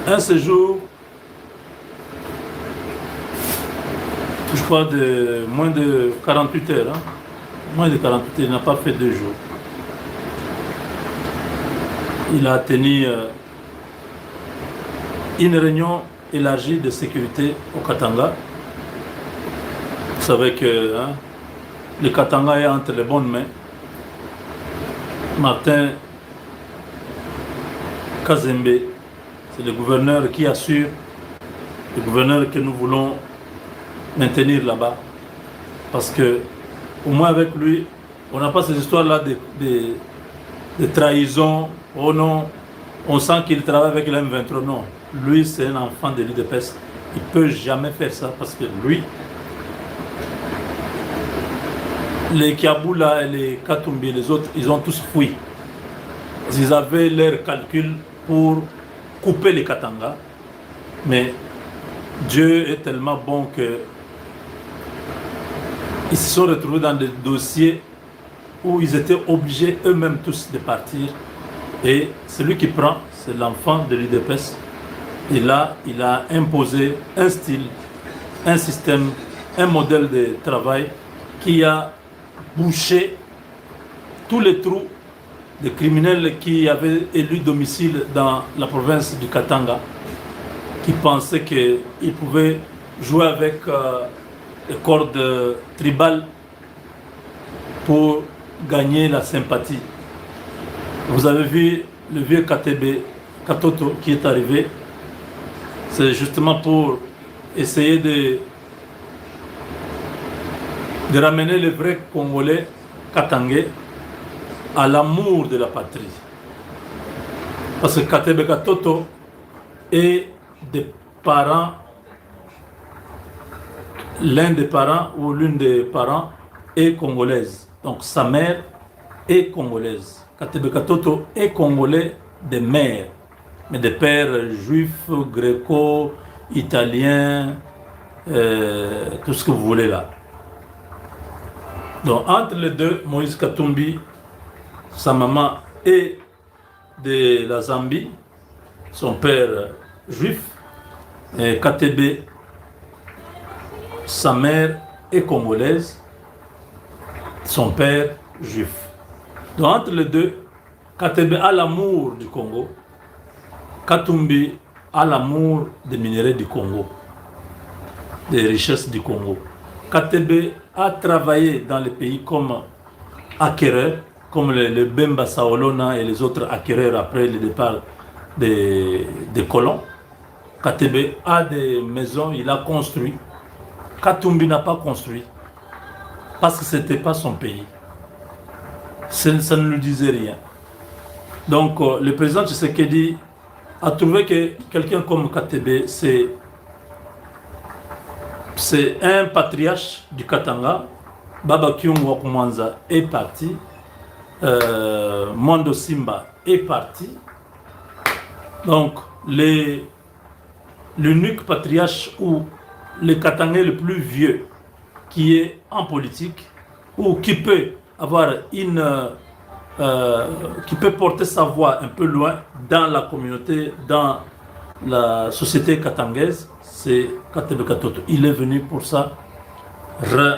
un séjour, je crois, de moins de 48 heures. Hein? Moins de 48 heures, il n'a pas fait 2 jours. Il a tenu une réunion élargie de sécurité au Katanga. Vous savez que hein, le Katanga est entre les bonnes mains. Martin Kazembe, c'est le gouverneur qui assure, le gouverneur que nous voulons maintenir là-bas. Parce que, au moins avec lui, on n'a pas ces histoires-là de trahison. Oh non, on sent qu'il travaille avec l'M23. Non, lui c'est un enfant de l'UDPS. Il ne peut jamais faire ça parce que lui, les Kiaboula et les Katumbi et les autres, ils ont tous fui. Ils avaient leur calcul pour couper les Katanga. Mais Dieu est tellement bon que ils se sont retrouvés dans des dossiers où ils étaient obligés eux-mêmes tous de partir. Et celui qui prend, c'est l'enfant de l'UDPS. Et là, il a imposé un style, un système, un modèle de travail qui a bouché tous les trous des criminels qui avaient élu domicile dans la province du Katanga, qui pensaient qu'ils pouvaient jouer avec les cordes tribales pour gagner la sympathie. Vous avez vu le vieux KTB, Katoto, qui est arrivé. C'est justement pour essayer de ramener les vrais Congolais katangais à l'amour de la patrie. Parce que KTB Katoto est des parents, l'un des parents ou l'une des parents est congolaise. Donc sa mère est congolaise. KTB Katoto est congolais de mère, mais de pères juifs, gréco, italiens, tout ce que vous voulez là. Donc entre les deux, Moïse Katumbi, sa maman est de la Zambie, son père juif, et KTB, sa mère est congolaise, son père juif. Donc entre les deux, KTB a l'amour du Congo, Katumbi a l'amour des minéraux du Congo, des richesses du Congo. KTB a travaillé dans les pays comme acquéreur, comme le Bemba Saolona et les autres acquéreurs après le départ des colons. KTB a des maisons, il a construit. Katumbi n'a pas construit parce que ce n'était pas son pays. Ça ne lui disait rien. Donc le président Tshisekedi a trouvé que quelqu'un comme KTB, c'est un patriarche du Katanga. Baba Kyungu Wakumanza est parti. Mondo Simba est parti. Donc l'unique patriarche ou le Katangais le plus vieux qui est en politique ou qui peut avoir qui peut porter sa voix un peu loin dans la communauté, dans la société katangaise, c'est KTB Katoto. Il est venu pour ça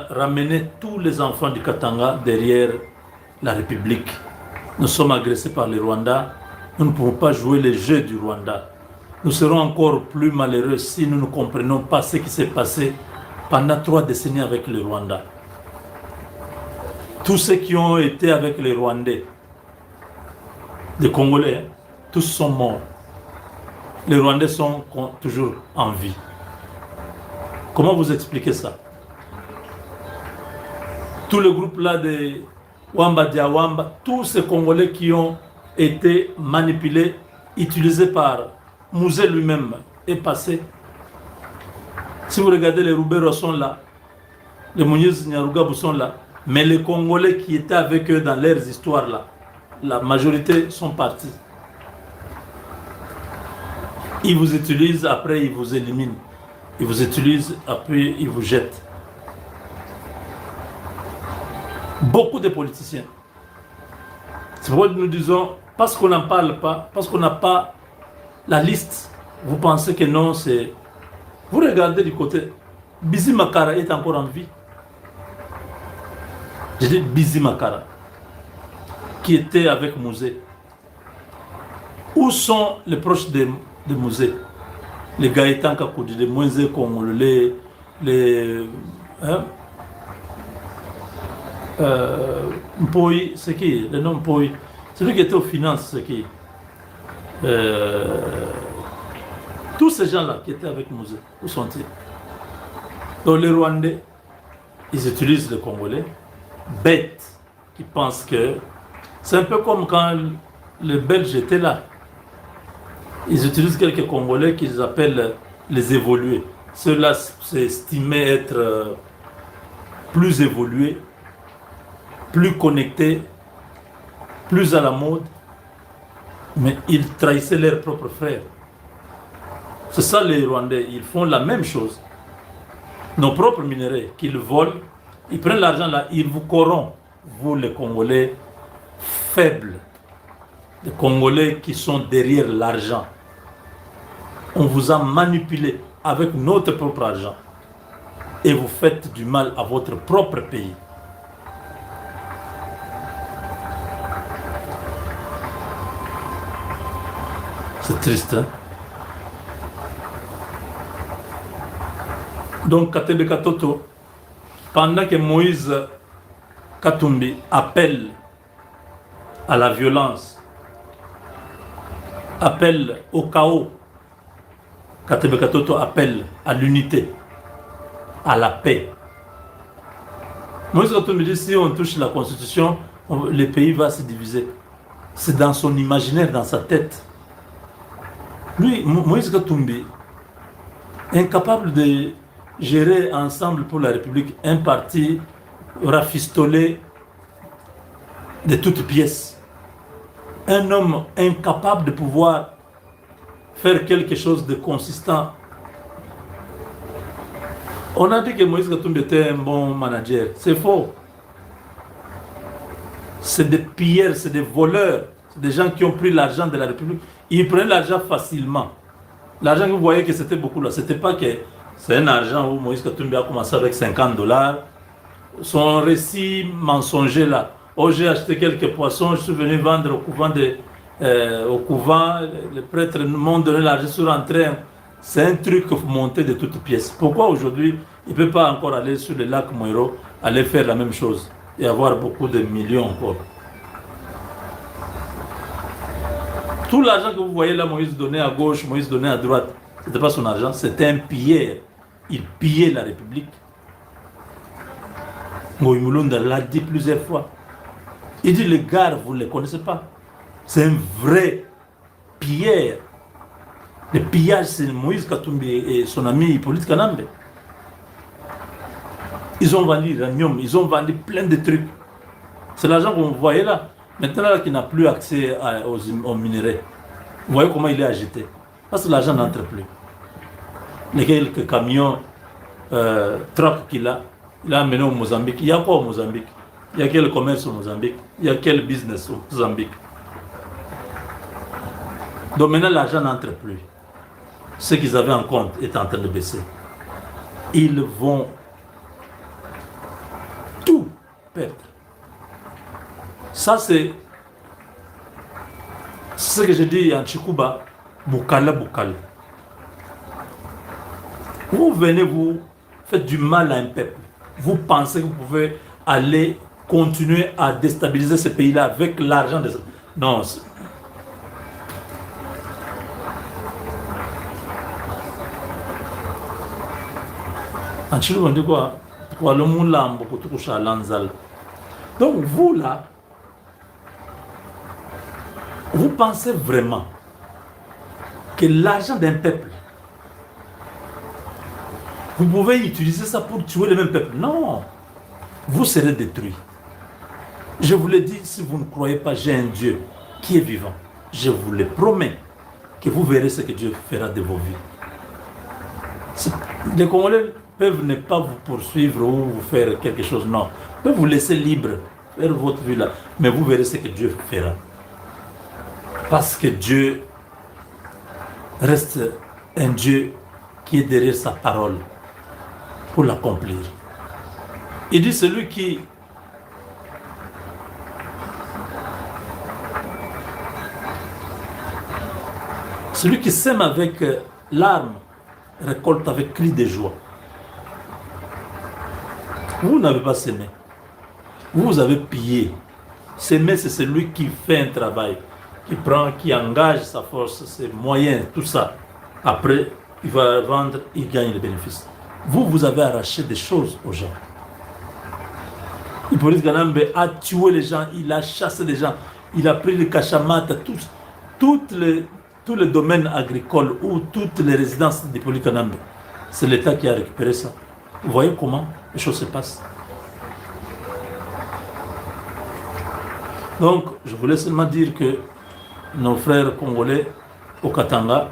ramener tous les enfants du Katanga derrière la République. Nous sommes agressés par le Rwanda. Nous ne pouvons pas jouer les jeux du Rwanda. Nous serons encore plus malheureux si nous ne comprenons pas ce qui s'est passé pendant 3 décennies avec le Rwanda. Tous ceux qui ont été avec les Rwandais, les Congolais, tous sont morts. Les Rwandais sont toujours en vie. Comment vous expliquez ça? Tout le groupe là de Wamba Diawamba, tous ces Congolais qui ont été manipulés, utilisés par Mouzé lui-même, est passé. Si vous regardez les Roubero sont là, les Mouniz Nyarugabou sont là, mais les Congolais qui étaient avec eux dans leurs histoires là, la majorité sont partis. Ils vous utilisent, après ils vous éliminent. Ils vous utilisent, après ils vous jettent. Beaucoup de politiciens. C'est pourquoi nous disons, parce qu'on n'en parle pas, parce qu'on n'a pas la liste, vous pensez que non, c'est... Vous regardez du côté, Bizi Makara est encore en vie. Je dis Bizi Makara, qui était avec Mouzé. Où sont les proches de Mouzé? Les Gaëtan Kakoudi, les Mouzé Congolais, les... Hein? Mpoy, c'est qui? Le nom Mpoy. Celui qui était aux finances, c'est qui? Tous ces gens-là qui étaient avec Mouzé, où sont-ils? Donc les Rwandais, ils utilisent les Congolais, bêtes, qui pensent que... C'est un peu comme quand les Belges étaient là. Ils utilisent quelques Congolais qu'ils appellent les évolués. Ceux-là s'estimaient être plus évolués, plus connectés, plus à la mode, mais ils trahissaient leurs propres frères. C'est ça les Rwandais, ils font la même chose. Nos propres minéraux qu'ils volent, ils prennent l'argent là, ils vous corrompent, vous les Congolais faibles, les Congolais qui sont derrière l'argent. On vous a manipulé avec notre propre argent et vous faites du mal à votre propre pays. C'est triste, hein? Donc, Katebe Katoto, pendant que Moïse Katumbi appelle à la violence, appelle au chaos, Katebe Katoto appelle à l'unité, à la paix. Moïse Katumbi dit, si on touche la constitution, le pays va se diviser. C'est dans son imaginaire, dans sa tête. Lui, Moïse Katumbi, incapable de gérer ensemble pour la République un parti rafistolé de toutes pièces. Un homme incapable de pouvoir faire quelque chose de consistant. On a dit que Moïse Katumbi était un bon manager. C'est faux. C'est des pilleurs, c'est des voleurs. C'est des gens qui ont pris l'argent de la République. Ils prennent l'argent facilement. L'argent que vous voyez que c'était beaucoup là, c'était pas que c'est un argent où Moïse Katumbi a commencé avec $50. Son récit mensonger là. Oh, j'ai acheté quelques poissons, je suis venu vendre au couvent. Les prêtres m'ont donné l'argent sur entrée. C'est un truc monté de toutes pièces. Pourquoi aujourd'hui, il ne peut pas encore aller sur le lac Moiro, aller faire la même chose et avoir beaucoup de millions encore? Tout l'argent que vous voyez là, Moïse donnait à gauche, Moïse donnait à droite, ce n'était pas son argent, c'était un pilleur. Il pillait la République. Ngoï Mulunda l'a dit plusieurs fois. Il dit, les gars, vous ne les connaissez pas. C'est un vrai pilleur. Le pillage, c'est Moïse Katumbi et son ami Hippolyte Kanambe. Ils ont vendu l'uranium, ils ont vendu plein de trucs. C'est l'argent que vous voyez là. Maintenant, là, qui n'a plus accès aux minéraux. Vous voyez comment il est agité. Parce que l'argent n'entre plus. Les quelques camions, trucks qu'il a, il a amené au Mozambique. Il y a quoi au Mozambique? Il y a quel commerce au Mozambique? Il y a quel business au Mozambique? Donc maintenant, l'argent n'entre plus. Ce qu'ils avaient en compte est en train de baisser. Ils vont tout perdre. Ça, c'est ce que je dis en Chikuba, Bukala Bukala. Vous venez, vous faites du mal à un peuple. Vous pensez que vous pouvez aller continuer à déstabiliser ce pays-là avec l'argent de... Non. En Chili, on dit quoi? Donc vous là, vous pensez vraiment que l'argent d'un peuple, vous pouvez utiliser ça pour tuer le même peuple? Non, vous serez détruits. Je vous le dis, si vous ne croyez pas, j'ai un Dieu qui est vivant. Je vous le promets que vous verrez ce que Dieu fera de vos vies. Les Congolais peuvent ne pas vous poursuivre ou vous faire quelque chose, non. Ils peuvent vous laisser libre, faire votre vie là, mais vous verrez ce que Dieu fera. Parce que Dieu reste un Dieu qui est derrière sa parole pour l'accomplir. Il dit celui qui sème avec larmes récolte avec cri de joie. Vous n'avez pas sémé. Vous avez pillé. S'aimer, c'est celui qui fait un travail, qui prend, qui engage sa force, ses moyens, tout ça. Après, il va vendre, il gagne le bénéfice. Vous, vous avez arraché des choses aux gens. Hippolyte Ganambe a tué les gens, il a chassé les gens, il a pris les cachamata, tous les domaines agricoles ou toutes les résidences d'Hippolyte Ganambe. C'est l'État qui a récupéré ça. Vous voyez comment les choses se passent. Donc, je voulais seulement dire que nos frères congolais au Katanga,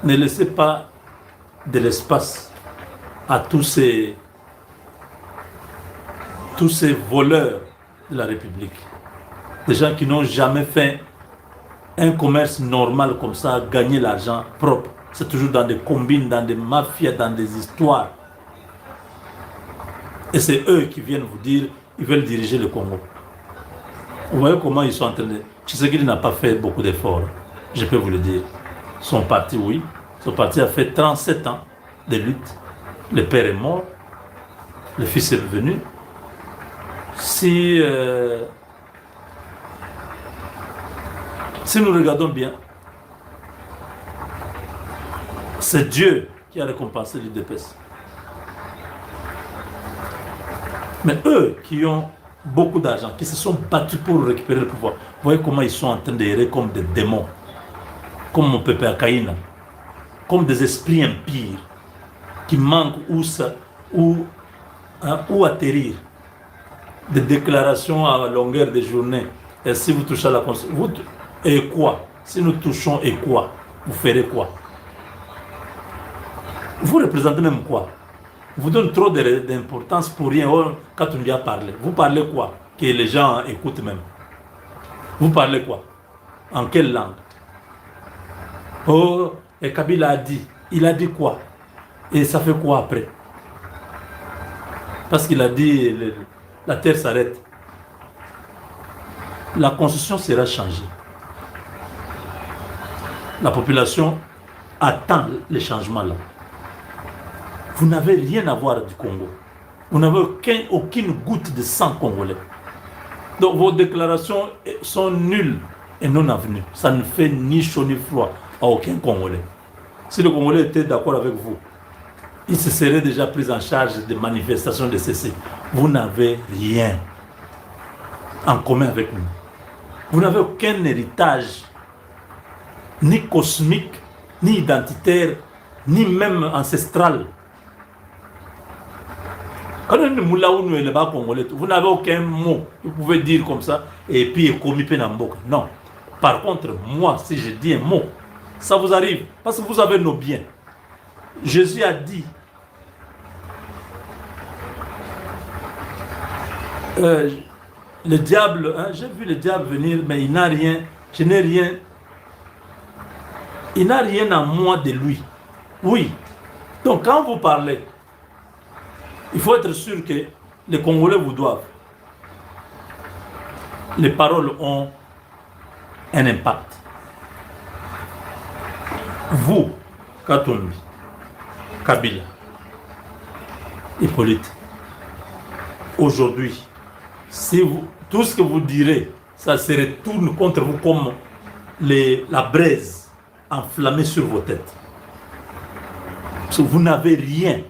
ne laissez pas de l'espace à tous ces voleurs de la République. Des gens qui n'ont jamais fait un commerce normal comme ça, gagner l'argent propre. C'est toujours dans des combines, dans des mafias, dans des histoires. Et c'est eux qui viennent vous dire qu'ils veulent diriger le Congo. Vous voyez comment ils sont en train de... Tshisekedi n'a pas fait beaucoup d'efforts, je peux vous le dire. Son parti, oui. Son parti a fait 37 ans de lutte. Le père est mort. Le fils est revenu. Si nous regardons bien, c'est Dieu qui a récompensé l'UDPS. Mais eux qui ont beaucoup d'argent, qui se sont battus pour récupérer le pouvoir, vous voyez comment ils sont en train d'errer comme des démons, comme mon pépé Akaïna, comme des esprits impurs qui manquent où atterrir. Des déclarations à longueur de journée. Et si vous touchez à la Constitution, et quoi? Si nous touchons et quoi? Vous ferez quoi? Vous représentez même quoi? Vous donnez trop d'importance pour rien quand on vient parler. Vous parlez quoi? Que les gens écoutent même. Vous parlez quoi? En quelle langue? Oh, et Kabila a dit. Il a dit quoi? Et ça fait quoi après? Parce qu'il a dit la terre s'arrête. La constitution sera changée. La population attend les changements là. Vous n'avez rien à voir du Congo. Vous n'avez aucune goutte de sang congolais. Donc vos déclarations sont nulles et non avenues. Ça ne fait ni chaud ni froid à aucun Congolais. Si le Congolais était d'accord avec vous, il se serait déjà pris en charge des manifestations de ceci. Vous n'avez rien en commun avec nous. Vous n'avez aucun héritage, ni cosmique, ni identitaire, ni même ancestral. Quand vous n'avez aucun mot, vous pouvez dire comme ça, et puis commis penamboka. Non. Par contre, moi, si je dis un mot, ça vous arrive, parce que vous avez nos biens. Jésus a dit, le diable, hein, j'ai vu le diable venir, mais il n'a rien, je n'ai rien, il n'a rien en moi de lui. Oui. Donc quand vous parlez, il faut être sûr que les Congolais vous doivent. Les paroles ont un impact. Vous, Katumbi, Kabila, Hippolyte, aujourd'hui, si vous, tout ce que vous direz, ça se retourne contre vous comme la braise enflammée sur vos têtes. Parce que vous n'avez rien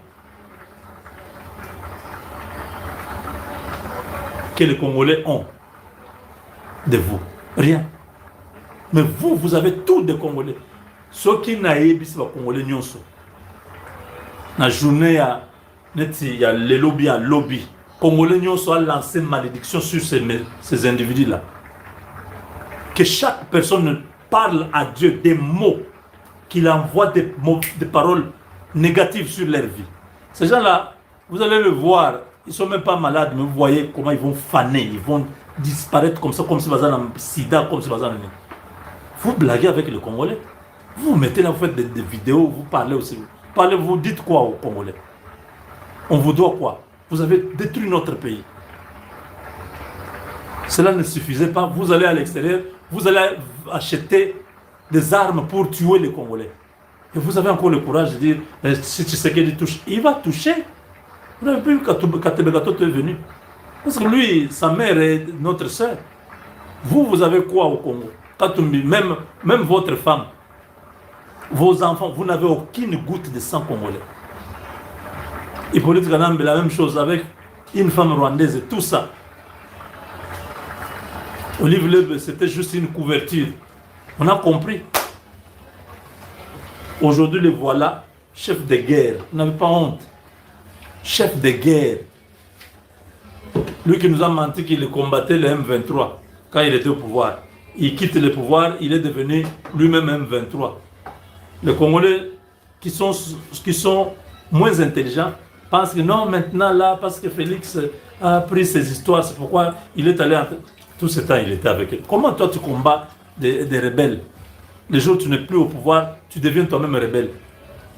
que les Congolais ont de vous. Rien. Mais vous, vous avez tout des Congolais. Ceux qui n'ont pas les Congolais, la journée, il y a les lobbies à lobby. Congolais ont lancé malédiction sur ces individus-là. Que chaque personne parle à Dieu des mots, qu'il envoie des paroles négatives sur leur vie. Ces gens-là, vous allez le voir, ils ne sont même pas malades, mais vous voyez comment ils vont faner, ils vont disparaître comme ça, comme si ils avaient un sida, comme si ils avaient un... Vous blaguez avec les Congolais. Vous vous mettez là, vous faites des vidéos, vous parlez aussi. Parlez, vous dites quoi aux Congolais? On vous doit quoi? Vous avez détruit notre pays. Cela ne suffisait pas. Vous allez à l'extérieur, vous allez acheter des armes pour tuer les Congolais. Et vous avez encore le courage de dire, si Tshisekedi touche, il va toucher. Vous n'avez plus Katebegato est venu. Parce que lui, sa mère est notre soeur. Vous avez quoi au Congo? Katumbi, même votre femme, vos enfants, vous n'avez aucune goutte de sang congolais. Hippolyte Kanambe, la même chose avec une femme rwandaise et tout ça. Olive Lebe, c'était juste une couverture. On a compris. Aujourd'hui, les voilà, chef de guerre. Vous n'avez pas honte. Chef de guerre. Lui qui nous a menti qu'il combattait le M23 quand il était au pouvoir. Il quitte le pouvoir, il est devenu lui-même M23. Les Congolais qui sont moins intelligents pensent que non, maintenant là, parce que Félix a pris ses histoires, c'est pourquoi il est allé tout ce temps, il était avec eux. Comment toi tu combats des rebelles? Les jours où tu n'es plus au pouvoir, tu deviens toi-même rebelle.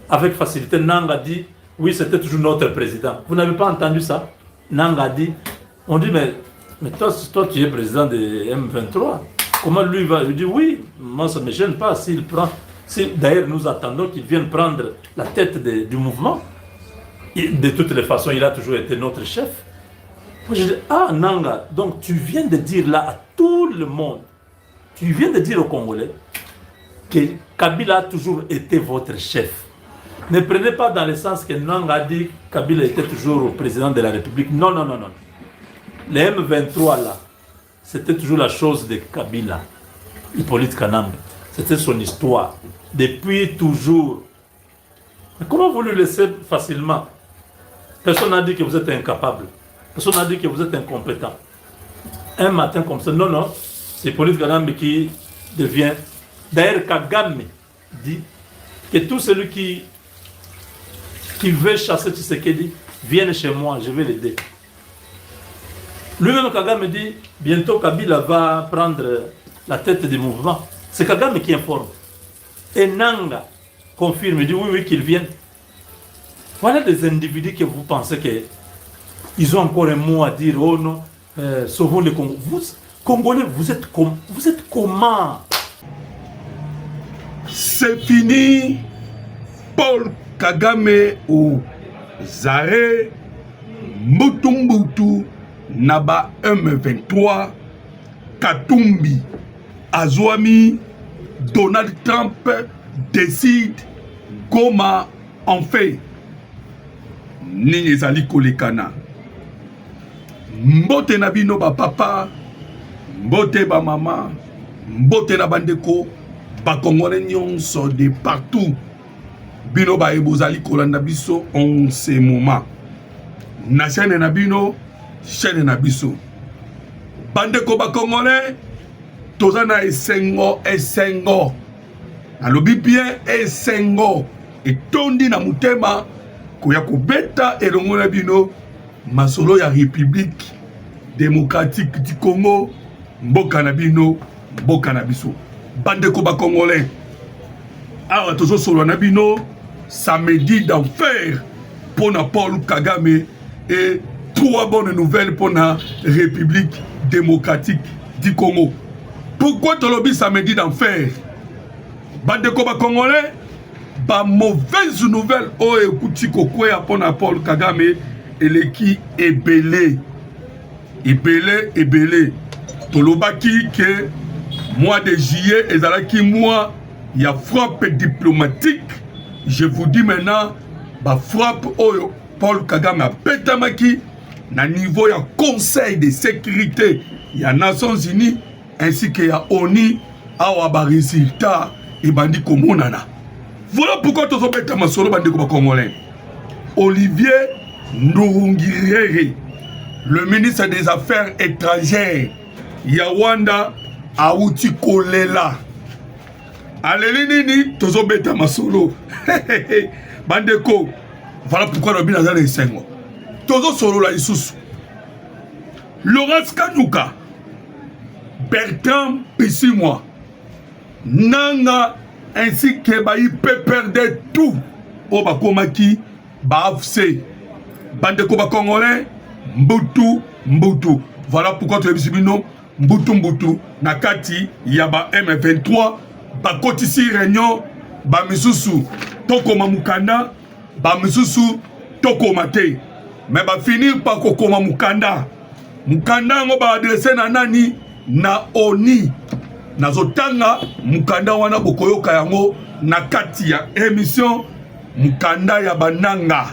Avec facilité, Nanga dit, oui, c'était toujours notre président. Vous n'avez pas entendu ça? Nanga dit, on dit, mais toi tu es président de M23. Comment lui va? Il dit, oui, moi ça ne me gêne pas s'il prend. D'ailleurs, nous attendons qu'il vienne prendre la tête du mouvement. De toutes les façons, il a toujours été notre chef. Moi, je dis, ah Nanga, donc tu viens de dire là à tout le monde, tu viens de dire aux Congolais que Kabila a toujours été votre chef. Ne prenez pas dans le sens que Nanga a dit que Kabila était toujours au président de la République. Non, non, non, non. Les M23 là, c'était toujours la chose de Kabila, Hippolyte Kanambe. C'était son histoire, depuis toujours. Mais comment vous le laissez facilement? Personne n'a dit que vous êtes incapable. Personne n'a dit que vous êtes incompétent. Un matin comme ça, non, non, c'est Hippolyte Kanambe qui devient. D'ailleurs, Kagame dit que tout celui qui veut chasser Tshisekedi vienne chez moi, je vais l'aider. Lui-même, Kagame dit, bientôt Kabila va prendre la tête du mouvement. C'est Kagame qui informe. Et Nanga confirme, il dit oui, oui, qu'ils viennent. Voilà des individus que vous pensez qu'ils ont encore un mot à dire. Oh non, sauvons les Congolais. Vous, Congolais, vous êtes comment? C'est fini. Paul Kagame ou Zare Mutumbutu Naba M23 Katumbi Azwami Donald Trump décide Goma en fait Nini ezali kolekana mbote na bino ba papa mbote ba mama mbote na bandeko ba Congolais nyonso de partout bino ba ebozali kolanda biso en ce moment na chaîne na bino chaîne na biso bandeko ba Congolais tozana esengo alobi bien esengo etondi na mutema koya kobeta elongo na bino masolo ya République démocratique du Congo mboka na bino mboka na biso bandeko ba Congolais awa tozo solo na bino samedi d'enfer pour Paul Kagame et 3 bonnes nouvelles pour la République démocratique du Congo. Pourquoi tu lobby samedi d'enfer? Bandeko ba Congolais, ba mauvaise nouvelle o ekuti kokwea pour Paul Kagame et l'équipe ebele. Tolobaki que mois de juillet ezalaki mois il y a frappe diplomatique. Je vous dis maintenant, ba frappe oyo Paul Kagame a betamaki na niveau ya Conseil de sécurité ya Nations Unies ainsi que ya ONU awa ba résultat et bandi komonana. Voilà pourquoi tozo beta masolo bandi ko ba Congolais. Olivier Nduhungirehe, le ministre des Affaires étrangères Yawanda Aouti Kolela. Alelini tozo beta masolo. Bandeko, voilà pourquoi le binazale est sengo. Tozo solo la isusu. Laurence Kanyuka, Bertrand Pissimwa, nanga ainsi que bayi peut perdre tout au bakomaki baafse bandeko ba congolais mbutu voilà pourquoi tu es bisibino mbutu na kati ya ba M23 bakotisi réunion ba misusu tokoma mukanda ba misusu tokoma te mais ba finir par kokoma mukanda ngo ba adresser na nani na ONI nazotanga mukanda wana bokoyoka yango na kati ya émission mukanda ya bananga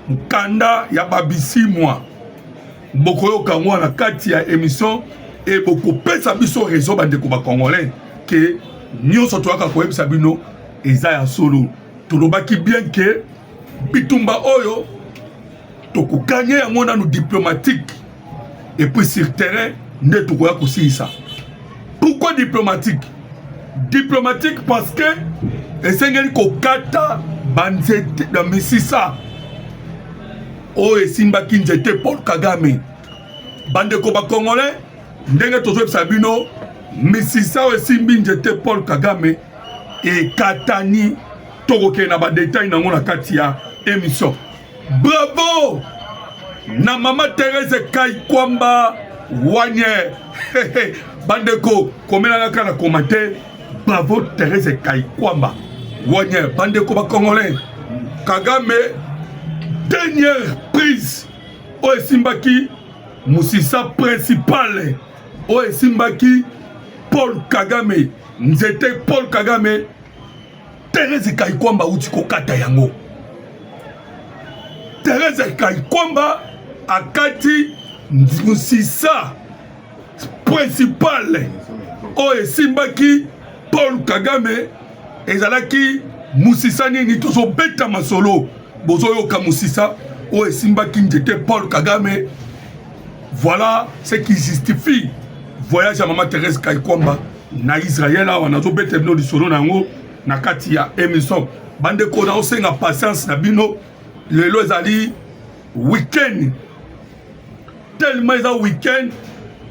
mukanda ya babisimwa bokoyoka yango na kati ya émission et bokopesa biso réseau bandeko ba congolais que nyonso toyaka koyebisa bino eza ya solo tolobaki bien que bitumba oyo tokoganye yango nanu diplomatique et puis sur terrain nde tokoya kosilisa. Pourquoi diplomatique? Diplomatique parce que esengeli kokata banzete na misisa o esimbaki nzete Paul Kagame bandeko ba congolais ndenge tozoyebisa bino misisa o esimbi nzete Paul Kagame ekatani tokokende na badetail nango na kati ya émission. Bravo na mama Thérèse Kaikwamba wanye bandeko komela kaka na commentaire bravo Thérèse Kaikwamba wanye bandeko ba congolais Kagame dernière prise o esimbaki musisa principal o esimbaki Paul Kagame nzete Paul Kagame Thérèse Kaikwamba uti kokata yango Thérèse Kaikwamba akati musisa principal o esimbaki Paul Kagame ezalaki musisa nini tozobeta masolo bozoyoka musisa o esimbaki nzete Paul Kagame. Voilà ce qui justifie voyage à maman Thérèse Kaikwamba na Israël awa nazobeta bino lisolo nango na kati ya émission bandeko na osenga patience na bino lelo ezali weekend tellement eza weekend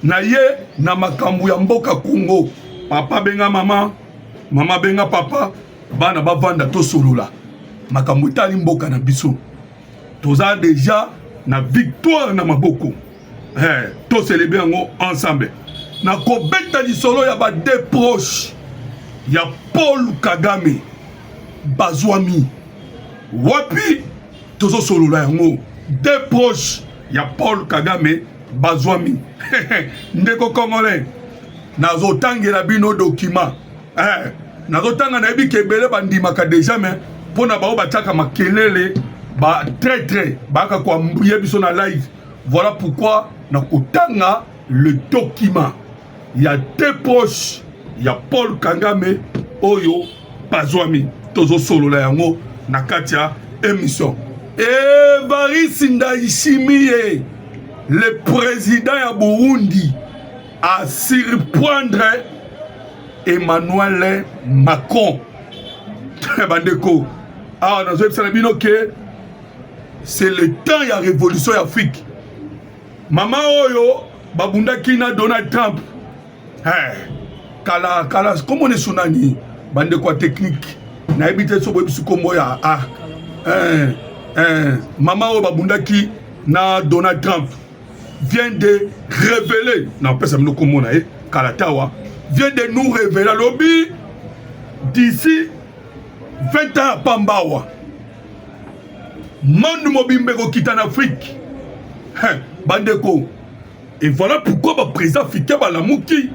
na ye na makambo ya mboka Congo papa benga mama mama benga papa bana bavanda tosolola makambo etali mboka na biso toza déjà na victoire na maboko to célébrer yango ensemble na kobeta lisolo ya ba deux proches ya Paul Kagame bazwami wapi tozo solola yango deux proches ya Paul Kagame bazwami ndeko congolais nazotangela bino document nazotanga na yebi kebele bandimaka déjà mais pona bao bataka makelele ba très baka kwa mbuye biso na live. Voilà pourquoi nakotanga le document ya deux proches ya Paul Kagame oyo bazwami tozo solola yango na kati ya émission. Evariste Ndayishimiye le président ya Burundi a surprendre Emmanuel Macron. Bandeko ah nazoyebisa bino ke c'est le temps ya révolution ya Afrique. Mama oyo babundaki na Donald Trump kala comment on sonani bandeko technique na ebite so bobisu kombo ya mama oyo babundaki na Donald Trump vient de révéler non pesa mino kombo na kalatawa vient de nous révéler lobby d'ici 20 ans pambawa monde mobimbe ko kita en Afrique bandeko. Et voilà pourquoi le président africain balamuki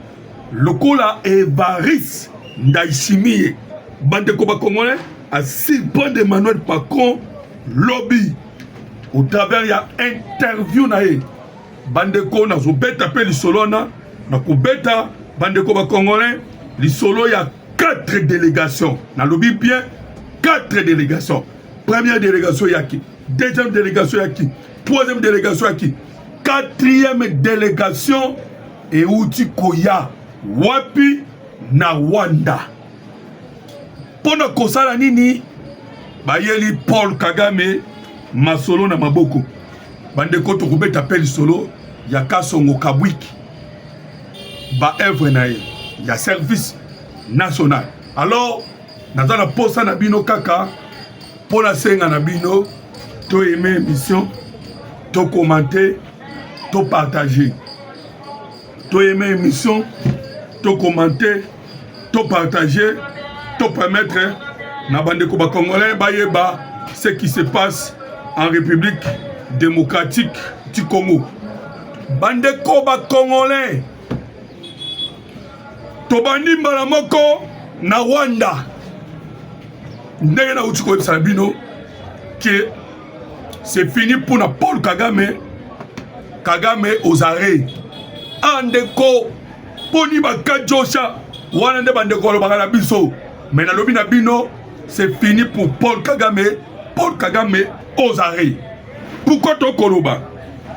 lokola Evariste Ndayishimiye bandeko ba congolais a surprendre Emmanuel Macron lobby au travers ya interview na ye bandeko na zobeta pe lisolo na kobeta bandeko ba congolais lisolo ya 4 délégations na lobby bien 4 délégations. Première délégation yaki, deuxième délégation yaki, troisième délégation yaki, quatrième délégation et outi koya wapi na Wanda. Pona kosala nini bayeli Paul Kagame masolo na maboko bandeko to kubeta pe lisolo ya Kasongo Kabwiki ba œuvre na ye ya service nationale. Alors, naza na posa na bino kaka, pour la senga na bino, to aimer émission, to commenter, to partager. To aimer émission, to commenter, to partager, to permettre na bandeko ba Congolais bayeba ce qui se passe en République démocratique du Congo. Bandeko ba Congolais, to bandi mbala moko na Rwanda. Ndenge na uti ko bino que c'est fini pour na Paul Kagame. Kagame aux arrêts. Andeko poni baka Joshua wana nde bandeko lo bakala biso. Mais na lobi na bino c'est fini pour Paul Kagame. Paul Kagame aux arrêts. Pourquoi to koloba?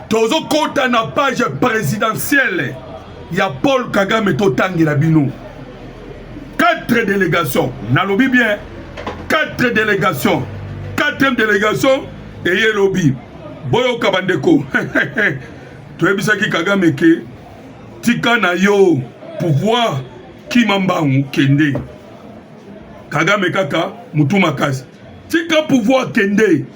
Tozo kota na page présidentielle. Il y a Paul Kagame to tangi la bino. 4 délégations. Na lobi bien 4 délégations. 4e délégation et yé lobby. Boyo kabandeko. Tu es bisaki Kagame ke tika na yo pouvoir kimambangu kende. Kagame kaka mutu makasi. Tika pouvoir kende.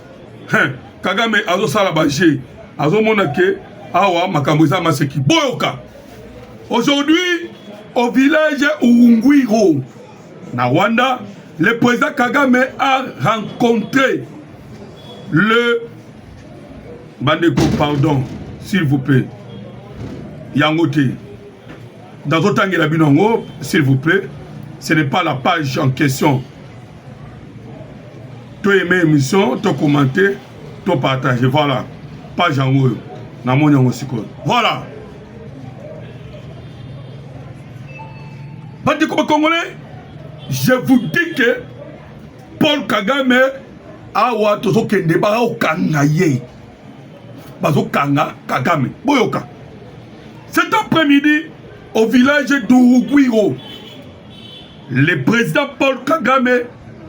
Kagame azo sala baje. Azo monake awa makambo eza maseki. Boyoka. Aujourd'hui au village Urungwiro na Rwanda, le président Kagame a rencontré le Bandeko, pardon, s'il vous plaît. Yangote. Dans autant que la binongo, s'il vous plaît, ce n'est pas la page en question. Tu aimes l'émission, tu commenter, tu partager. Voilà. Page en haut. Voilà. Bandeko Congolais, je vous dis que Paul Kagame a ouato kende ba o kangaye. Bazo kanga Kagame. Boyoka. Cet après-midi, au village d'Urugwiro, le président Paul Kagame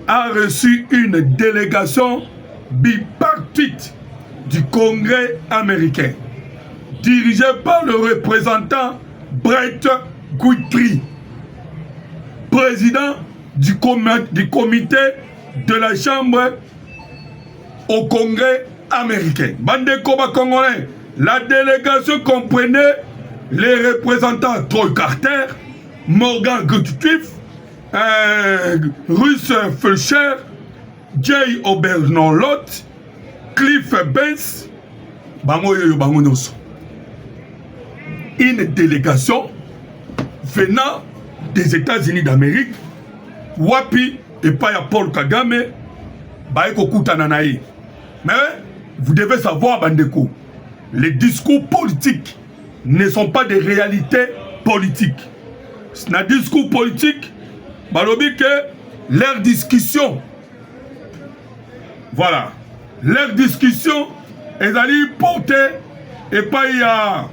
a reçu une délégation bipartite du Congrès américain, dirigée par le représentant Brett Guthrie, président du comité de la Chambre au Congrès américain. Bandeko ba Congolais, la délégation comprenait les représentants Troy Carter, Morgan Guthrie, Russ Fulcher, Jay Obernon-Lott, Cliff Benz, une délégation venant des États-Unis d'Amérique, Wapi et Paya Paul Kagame, Baeko Kutananaï. Mais vous devez savoir, Bandeko, les discours politiques ne sont pas des réalités politiques. Dans le discours politique, balobi que leur discussion, voilà, leur discussion, elles allaient porter et pas y a.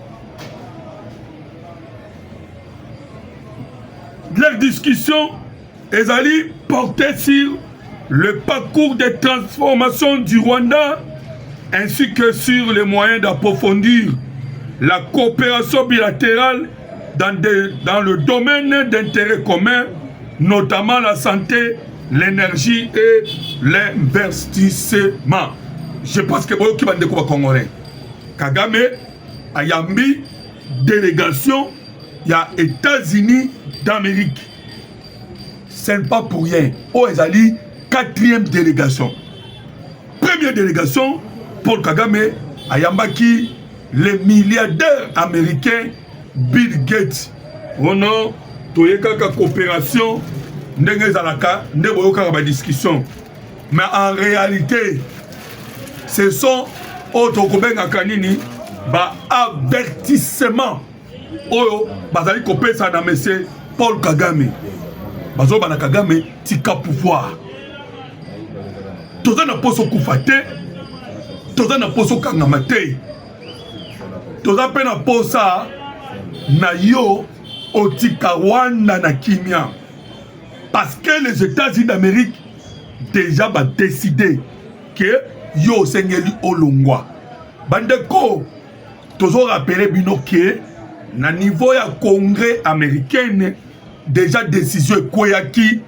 Leur discussion, elles allaient porter sur le parcours de transformation du Rwanda ainsi que sur les moyens d'approfondir la coopération bilatérale dans le domaine d'intérêt commun, notamment la santé, l'énergie et l'investissement. Je pense que vous qui bandeko Congolais, Kagame a yambi délégation, il y a États-Unis d'Amérique. Ce n'est pas pour rien. Oh, Ezali, 4e délégation. Première délégation, Paul Kagame a yambaki le milliardaire américain Bill Gates. Oh non, toyeka coopération, ndenge zalaka, ndebo yoka ba discussion. Mais en réalité, ce sont autres kobenga kanini ba avertissement. Oyo bazali kopesa na monsieur Paul Kagame. Bazo bana Kagame tika pouvoir. Toza na poso kufate, toza na poso kangamate. Toza pe na posa na yo otika Rwanda na kimia. Parce que les États-Unis d'Amérique déjà ba décidé que yo sengeli olongwa. Bandeko tozo rappeler bino que na niveau ya Congrès américain déjà décision ekoyaki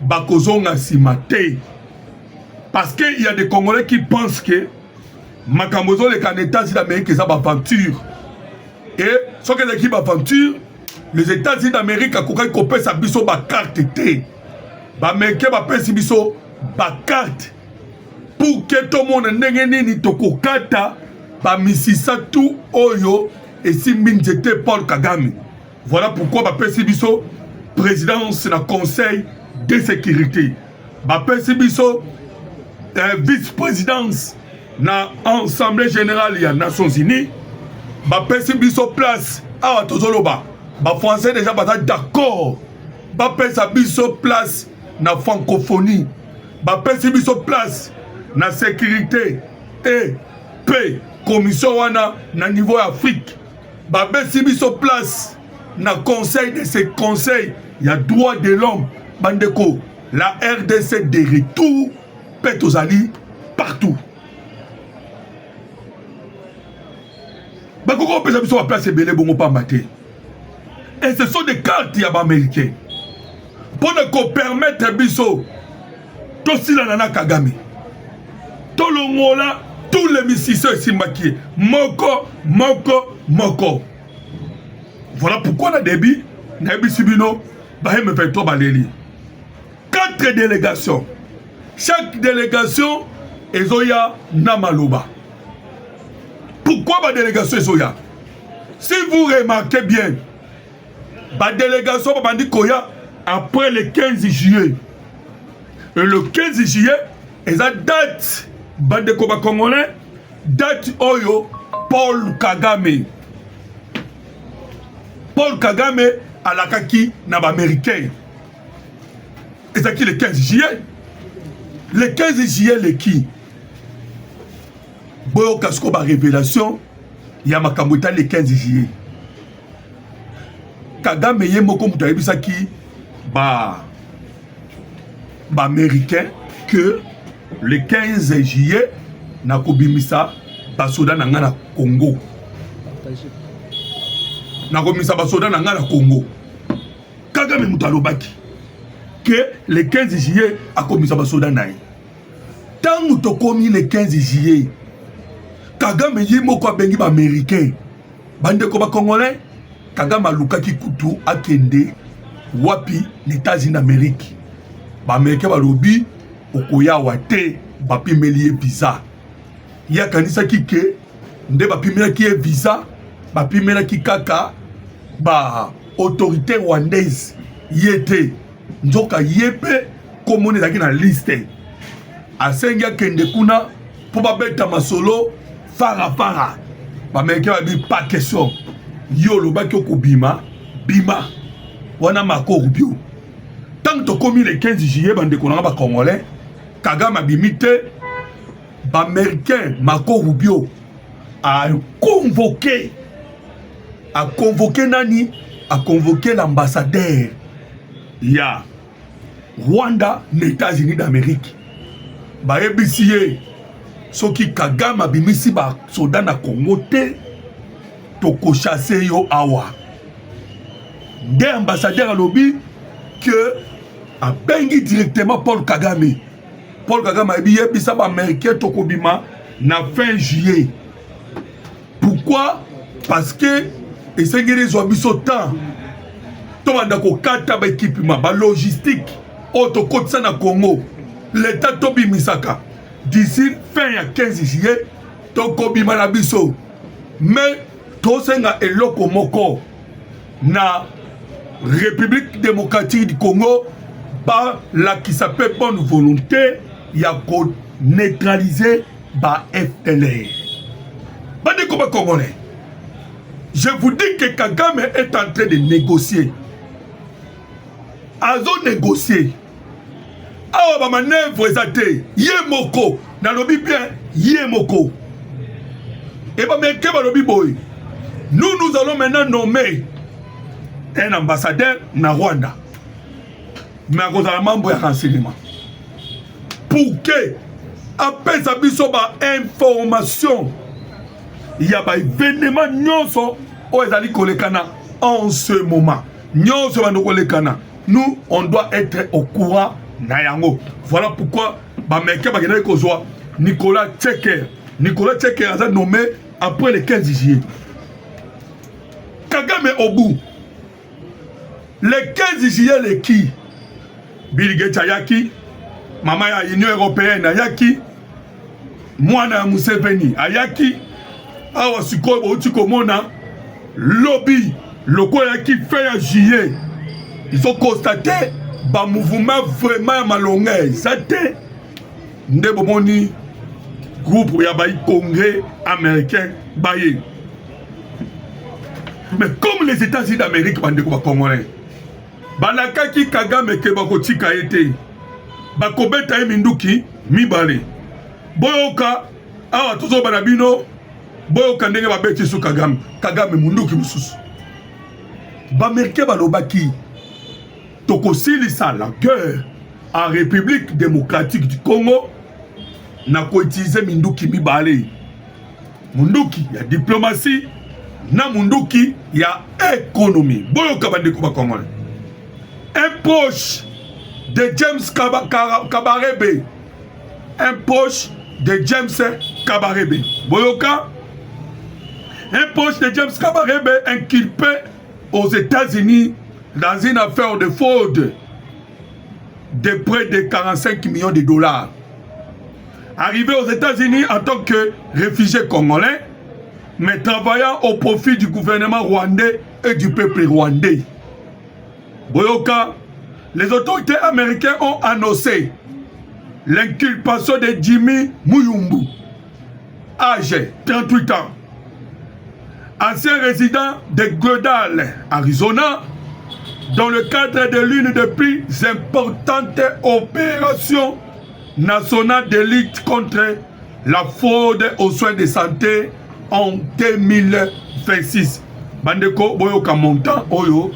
bakozonga nsima te. Parce qu'il y a des Congolais qui pensent que Makamozo les États-Unis d'Amérique c'est une aventure. Et ce que c'est une aventure, les États-Unis d'Amérique ont coupé sa biso ba carte te. Ba Américain ba pesi biso ba carte pour que tout le monde n'engeni ni tokokata ba misisa tout oyo et si minjete Paul Kagame. Voilà pourquoi ba pesi biso présidence na conseil de sécurité. Ba pesi biso vice-présidence na Assemblée générale des Nations Unies. Ba pesi biso place awa tozoloba. Ba français déjà ba d'accord. Ba pesi biso place na francophonie. Ba pesi biso place na sécurité et paix commission wana na niveau Afrique. Ba pesi biso place na conseil de ces conseils, il y a droit de l'homme. Bandeko, la RDC de retour, Petozali partout. Bakoko pesa biso wa place belé bongo pa maté. Et ce sont des cartes ya ba américains. Pour ne permettre biso to sila nana Kagame. To longola tous les missions simbaki. Moko. Voilà pourquoi la débit Nabi Sibino Bahim fait 3 baléli. 4 délégations. Chaque délégation est Zoya Namaloba. Pourquoi ma délégation est Zoya? Si vous remarquez bien, ma délégation Bandi Koya après le 15 juillet. Et le 15 juillet, et la date Bande Koba Congolais, date Oyo Paul Kagame. Paul Kagame à la kaki naba américain. Et c'est qui le 15 juillet? Le 15 juillet, le qui? Boyo Kasko ba révélation, Yamakamouta le 15 juillet. Kagame yé moko mouta yebisa ki ba américain que le 15 juillet na kobimisa ba soda na ngana Congo. Nakomisa basoda na ngana Congo. Kagame mutalobaki que le 15 juillet akomisa basoda naye. Tant tokomi le 15 juillet Kagame yemoko abengi ba américain bande ko ba congolais. Kagame alukaki kutu akende wapi les États-Unis d'Amérique. Ba américain balobi okoya wate bapimeli visa. Ya kanisa kike nde bapimela ki visa. Bapimela ki kaka ba autorité rwandaise yete nzoka yepe komone zaki na liste asengi akende kuna po babeta masolo fara bameke babi pas question yo lobaki okobima bima wana Marco Rubio. Tant to komi le 15 juillet bande konanga ba congolais Kagame abimite ba américain Marco Rubio a convoqué nani? A convoqué l'ambassadeur ya Rwanda les États-Unis d'Amérique. Ba ebisiye soki Kagame abimisi ba soda na Congo te toko chasser yo awa. Des ambassadeurs à lobby que a bengi directement Paul Kagame. Paul Kagame a dit yebisa ba américain toko bima na fin juillet. Pourquoi? Parce que et c'est que les ont temps. Tout le monde a un équipement, la logistique, auto côte ça na Congo. L'État tobi misaka. D'ici fin ya 15 juillet, toko bima na biso. Mais to senga eloko moko na République démocratique du Congo, par la qui s'appelle bonne volonté, il y a pour neutraliser ba FLR. Bande Koba Congolais. Je vous dis que Kagame est en train de négocier. Azo négocier. Awa ba manœuvre ezate. Yemoko. Na lobi bien. Yemoko. Et ba meke ba lobi boy. Nous allons maintenant nommer un ambassadeur na Rwanda. Mais à cause de la membre de renseignement. Pour que après ça biso ba information. Il y a des événements nyonso o ezali kolekana en ce moment. Nyonso ba kolekana. nous, on doit être au courant nayango. Voilà pourquoi Bameke Bagena Kozwa, Nicolas Tcheker. Nicolas Tcheker a été nommé après le 15 juillet. Kagame au bout. Le 15 juillet, le qui? Bill Gates Ayaki, Maman ya Union Européenne Ayaki, Mwana Museveni Ayaki, Awa Sikoy Boutikomona, lobby, loko Ayaki fait un juillet. Ils ont constaté un mouvement vraiment malongé. Ça était Ndebomoni, groupe Yabaï Congrès américain, Baye. Mais comme les États-Unis d'Amérique, Bandeko Congolais, Balakaki Kagame Kebakoti Kaete, Bakobeta Minduki, Mibale, Boyoka, Awa Tozo Banabino, Boyoka Ndenge Babeti Sou Kagame, Kagame Munduki Mususu. Bamerke Balobaki, Tokosilisa la guerre en République démocratique du Congo, n'a pas utilisé Minduki Mibale. Munduki, il y a diplomatie, na Munduki, il y a économie. Boyoka Bandeko Congolais. Un proche de James Kabarebe. Un proche de James Kabarebe. Boyoka. Un proche de James Kabarebe inculpé aux États-Unis dans une affaire de fraude de près de 45 millions de dollars. Arrivé aux États-Unis en tant que réfugié congolais, mais travaillant au profit du gouvernement rwandais et du peuple rwandais. Boyoka, les autorités américaines ont annoncé l'inculpation de Jimmy Muyumbu, âgé 38 ans, ancien résident de Glendale, Arizona, dans le cadre de l'une des plus importantes opérations nationales de lutte contre la fraude aux soins de santé en 2026. Bandeko Boyoka montant Oyo.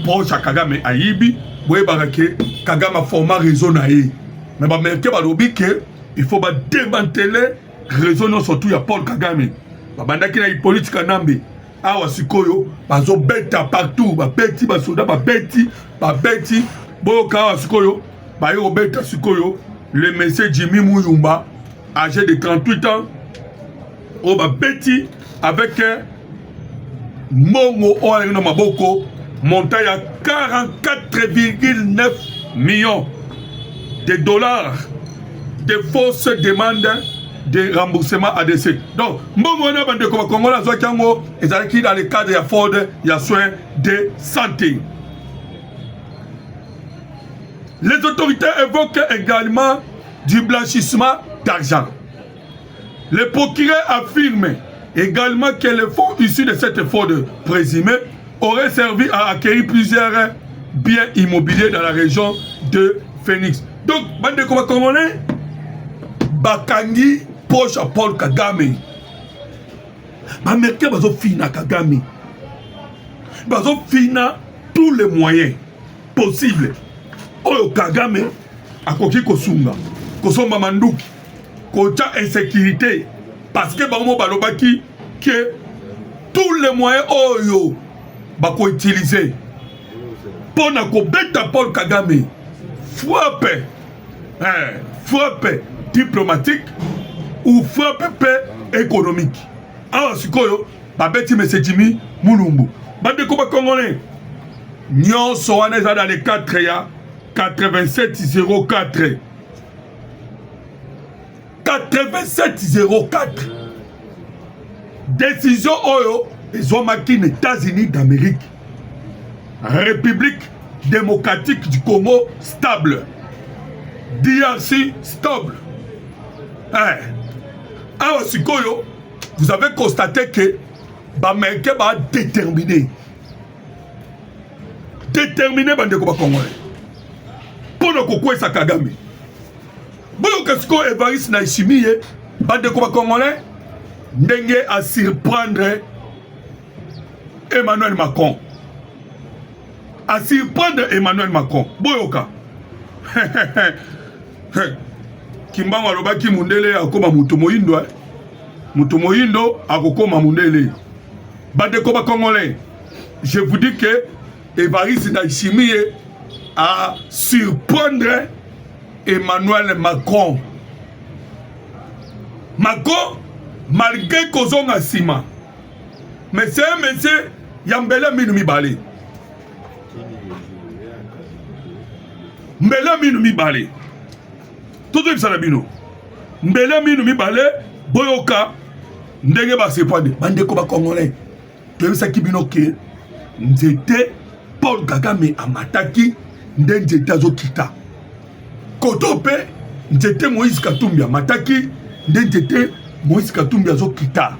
Proche à Kagame Ayibi, Boye Barake, Kagame a formé réseau naïe. Mais Bamerke Balobi que il faut démanteler réseau non surtout ya Paul Kagame. Babandaki na politique Nambe. Awa Sikoyo, bazo beta partout, babeti basoda babeti, Boyoka Awa Sikoyo, bayo beta Sikoyo, le monsieur Jimmy Muyumba, âgé de 38 ans, au babeti avec Mongo Oarino Maboko. Montant à 44,9 millions de dollars de fausses demandes de remboursement ADC. Donc, Mbongo Bande Congo la Zokango est dans le cadre de fraude et soins de santé. Les autorités évoquent également du blanchissement d'argent. Le procureur affirme également que les fonds issus de cette fraude présumée aurait servi à acquérir plusieurs biens immobiliers dans la région de Phoenix. Donc, bande de Congolais, Bakangi, proche à Paul Kagame. Bamerke bazo fina Kagame. Bazo fina tous les moyens possibles. Oyo Kagame, akoki kosunga, kosomba manduki, kocha insécurité. Parce que Bango Balobaki, que tous les moyens oyo, bako utiliser pour na kobeta Paul Kagame frappe diplomatique ou frappe économique. Alors sikoyo babeti monsieur Jimmy Mulumbu bande ko ba congolais nyonso wana eza dans les 4 ya 8704 8704 décision oyo ils ont marqué les États-Unis d'Amérique. République démocratique du Congo stable. DRC stable. Alors, Sikoyo, vous avez constaté que Bamerke va déterminer. Déterminer Bandeko Congolais. Pour le Kokoué Sakagame. Bon, qu'est-ce qu'on Évariste Naïchimiye, Bandeko Congolais, Ndenge à surprendre Emmanuel Macron. À surprendre Emmanuel Macron. Boyoka. Kimbango alobaki mundele akoma mutu moyindo. Mutu moyindo akokoma mundele. Bandeko ba Congolais. Je vous dis que Évariste Ndayishimiye à surprendre Emmanuel Macron. Macron, malgré qu'on a sima, mais c'est un monsieur, Yambela Minoumi Balé. Mbela Minoumi Balé. Tout le monde Mbela Minoumi Balé, Boyoka, Ndenge ba sepande, Bandeko ba Congolais. Tu sais qui binoke, Nzete, Paul Kagame amataki, Nzete azokita. Kotope, Nzete Moïse Katumbi amataki, Nzete Moïse Katumbi azokita.